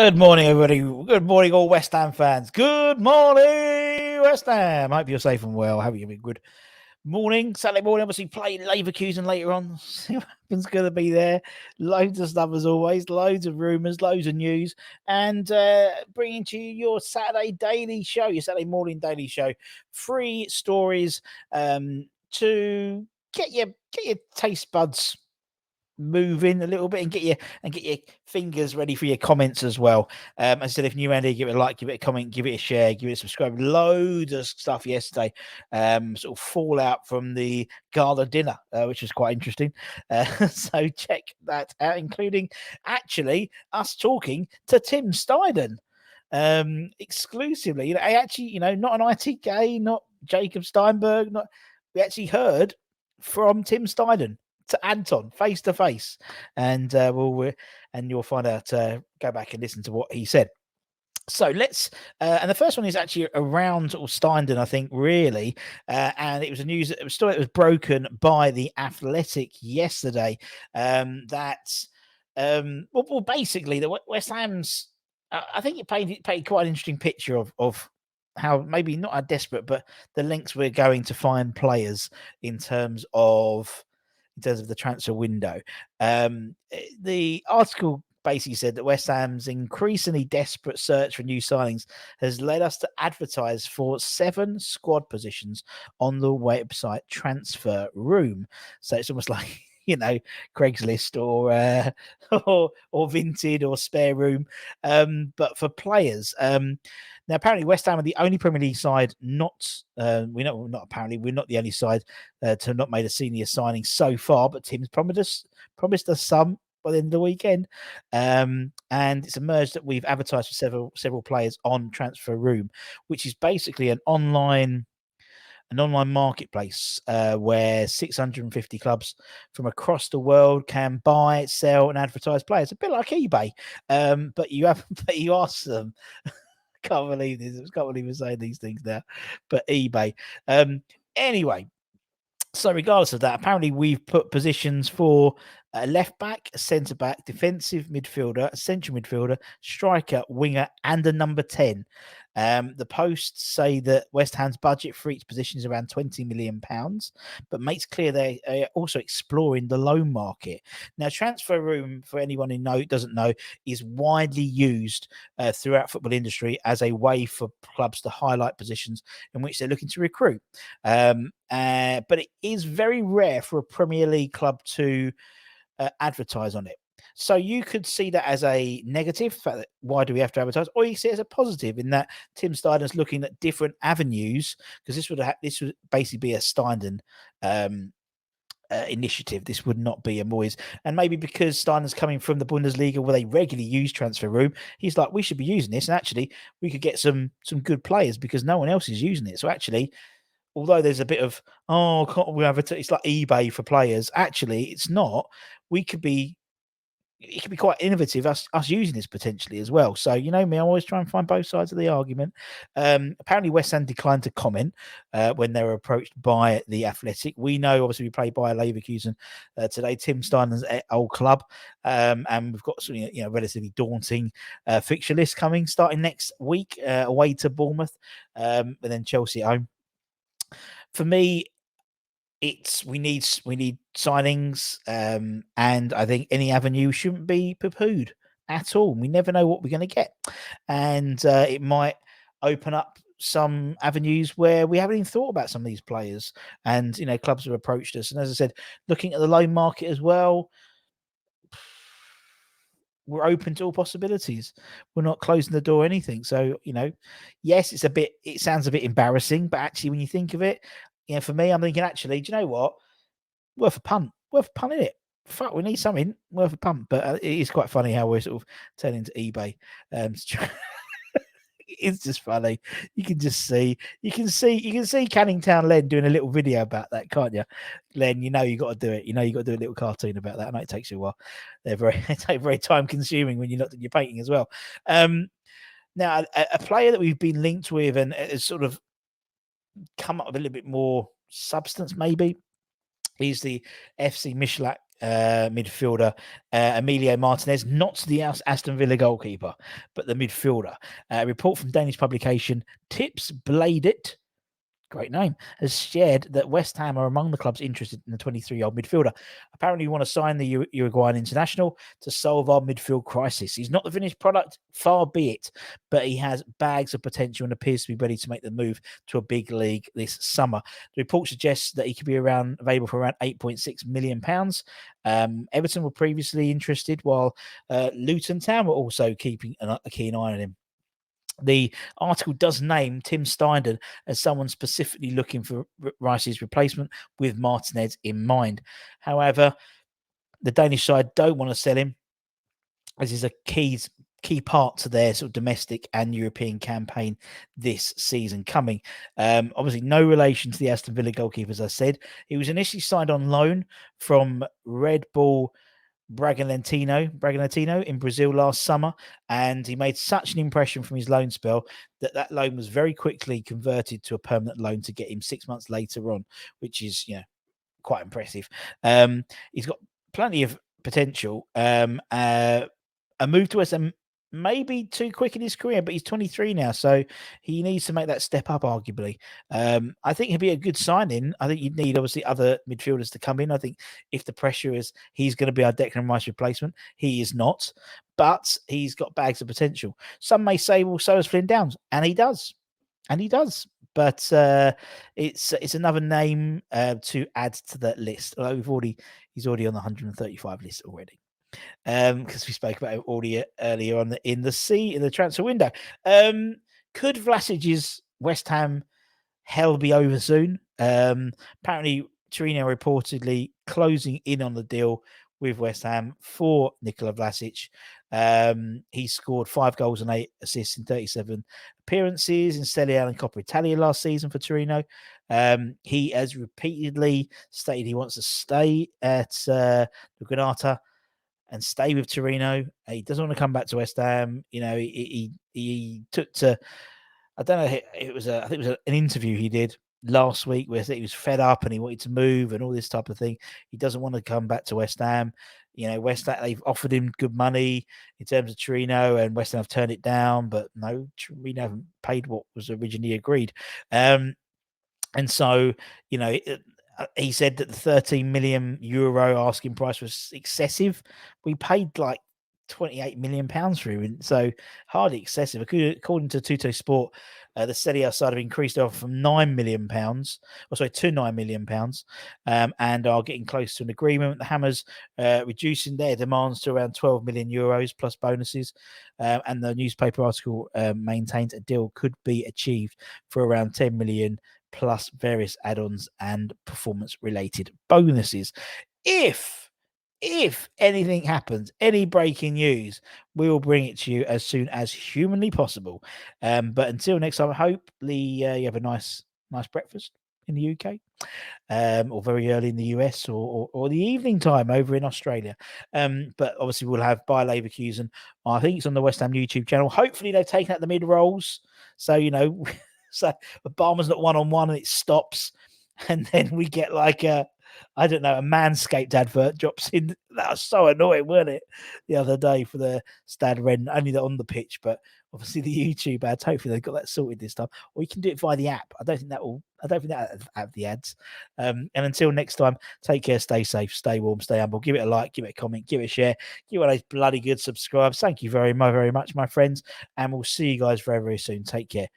Good morning, everybody. Good morning, all West Ham fans. Good morning, West Ham. Hope you're safe and well. Hope you're good morning. Saturday morning, obviously, playing Leverkusen later on. See what happens, going to be there. Loads of stuff as always. Loads of rumours, loads of news. And bringing to you your Saturday daily show, your Saturday morning daily show. 3 stories to get your taste buds moving a little bit and get your fingers ready for your comments as well. I said, if new Andy, give it a like, give it a comment, give it a share, give it a subscribe. Loads of stuff yesterday, sort of fallout from the gala dinner, which was quite interesting. So check that out, including actually us talking to Tim Steidten exclusively. I actually, not an ITK, not Jacob Steinberg, we actually heard from Tim Steidten to Anton face to face, and you'll find out. Go back and listen to what he said. So let's, and the first one is actually around Steindten, I think, really, and it was a news. It was story that was broken by the Athletic yesterday. Basically, the West Ham's. I think it painted quite an interesting picture of how maybe not how desperate, but the lengths we're going to find players in terms of the transfer window. The article basically said that West Ham's increasingly desperate search for new signings has led us to advertise for 7 squad positions on the website Transfer Room. So it's almost like Craigslist or Vinted or Spare Room, but for players. Now, apparently, West Ham are the only Premier League side we're not the only side to have not made a senior signing so far, but Tim's promised us some by the end of the weekend. And it's emerged that we've advertised for several players on Transfer Room, which is basically an online marketplace where 650 clubs from across the world can buy, sell, and advertise players. A bit like eBay, but you ask them. Can't believe this. I can't believe we're saying these things now. But eBay. Anyway, so regardless of that, apparently we've put positions for a left back, a centre back, defensive midfielder, a central midfielder, striker, winger, and a number 10. The posts say that West Ham's budget for each position is around £20 million, but makes clear they are also exploring the loan market. Now, Transfer Room, for anyone who doesn't know, is widely used throughout football industry as a way for clubs to highlight positions in which they're looking to recruit. But it is very rare for a Premier League club to advertise on it. So you could see that as a negative, fact that why do we have to advertise, or you see it as a positive in that Tim Steidten's looking at different avenues, because this would basically be a Steidten initiative. This would not be a Moyes. And maybe because Steiner's coming from the Bundesliga where they regularly use Transfer Room, he's like, we should be using this, and actually we could get some good players because no one else is using it. So actually, although there's a bit of, can't we have it's like eBay for players, actually it's not. It could be quite innovative, us using this potentially as well. So, me, I always try and find both sides of the argument. Apparently, West Ham declined to comment when they were approached by the Athletic. We know, obviously, we played by Leverkusen today, Tim Steiner's old club, and we've got something, relatively daunting fixture list coming starting next week, away to Bournemouth, and then Chelsea at home. For me, we need signings, and I think any avenue shouldn't be poo-pooed at all. We never know what we're going to get, and it might open up some avenues where we haven't even thought about some of these players. And clubs have approached us, and as I said, looking at the loan market as well, we're open to all possibilities. We're not closing the door or anything. So yes, it sounds a bit embarrassing, but actually, when you think of it. For me, I'm thinking, actually, do you know what? Worth a punt. Worth a punt, isn't it? Fuck, we need something worth a punt. But it is quite funny how we're sort of turning to eBay. It's just funny. You can see Canning Town Len doing a little video about that, can't you? Len, you got to do it. You got to do a little cartoon about that. I know it takes you a while. They're very time consuming when you're not doing your painting as well. Now, a player that we've been linked with and has sort of come up with a little bit more substance, maybe, He's the FC Michelak midfielder, Emilio Martinez, not the Aston Villa goalkeeper, but the midfielder. A report from Danish publication Tips Bladet, great name, has shared that West Ham are among the clubs interested in the 23-year-old midfielder. Apparently, we want to sign the Uruguayan international to solve our midfield crisis. He's not the finished product, far be it, but he has bags of potential and appears to be ready to make the move to a big league this summer. The report suggests that he could be available for around £8.6 million. Everton were previously interested, while Luton Town were also keeping a keen eye on him. The article does name Tim Steindl as someone specifically looking for Rice's replacement with Martinez in mind. However, the Danish side don't want to sell him, as is a key part to their sort of domestic and European campaign this season coming. Obviously, no relation to the Aston Villa goalkeeper, as I said. He was initially signed on loan from Red Bull Bragantino in Brazil last summer, and he made such an impression from his loan spell that loan was very quickly converted to a permanent loan to get him 6 months later on, which is quite impressive. He's got plenty of potential. A move to West Ham may be too quick in his career, but he's 23 now, so he needs to make that step up, arguably. I think he'd be a good signing. I think you'd need, obviously, other midfielders to come in. I think if the pressure is he's going to be our Declan Rice replacement, he is not, but he's got bags of potential. Some may say, well, so is Flynn Downs, and he does. But it's another name to add to that list. Although he's already on the 135 list already. Because we spoke about it already earlier on in the transfer window. Could Vlasic's West Ham hell be over soon? Apparently, Torino reportedly closing in on the deal with West Ham for Nikola Vlasic. He scored 5 goals and 8 assists in 37 appearances in Serie A and Coppa Italia last season for Torino. He has repeatedly stated he wants to stay at Granata and stay with Torino. He doesn't want to come back to West Ham. He took to, I don't know, it was I think it was an interview he did last week where he was fed up and he wanted to move and all this type of thing. He doesn't want to come back to West Ham. West Ham, they've offered him good money in terms of Torino, and West Ham have turned it down, but no, Torino haven't paid what was originally agreed. And so, he said that the 13 million euro asking price was excessive. We paid like 28 million pounds for him, so hardly excessive. According to Tutto Sport, the Serie A side have increased offer from 9 million pounds, to 9 million pounds, and are getting close to an agreement. The Hammers reducing their demands to around 12 million euros plus bonuses, and the newspaper article maintains a deal could be achieved for around 10 million plus various add-ons and performance-related bonuses. If anything happens, any breaking news, we will bring it to you as soon as humanly possible. But until next time, hopefully you have a nice breakfast in the UK, or very early in the US, or the evening time over in Australia. But obviously we'll have Bayer Leverkusen. I think it's on the West Ham YouTube channel. Hopefully they've taken out the mid-rolls, so so the Barmer's not one-on-one and it stops, and then we get like a Manscaped advert drops in. That was so annoying, wasn't it? The other day for the Stad Ren, only on the pitch, but obviously the YouTube ads. Hopefully they've got that sorted this time, or you can do it via the app. I don't think that'll have the ads. And until next time, take care, stay safe, stay warm, stay humble. Give it a like, give it a comment, give it a share, give one of those bloody good subscribes. Thank you very much, my friends, and we'll see you guys very, very soon. Take care.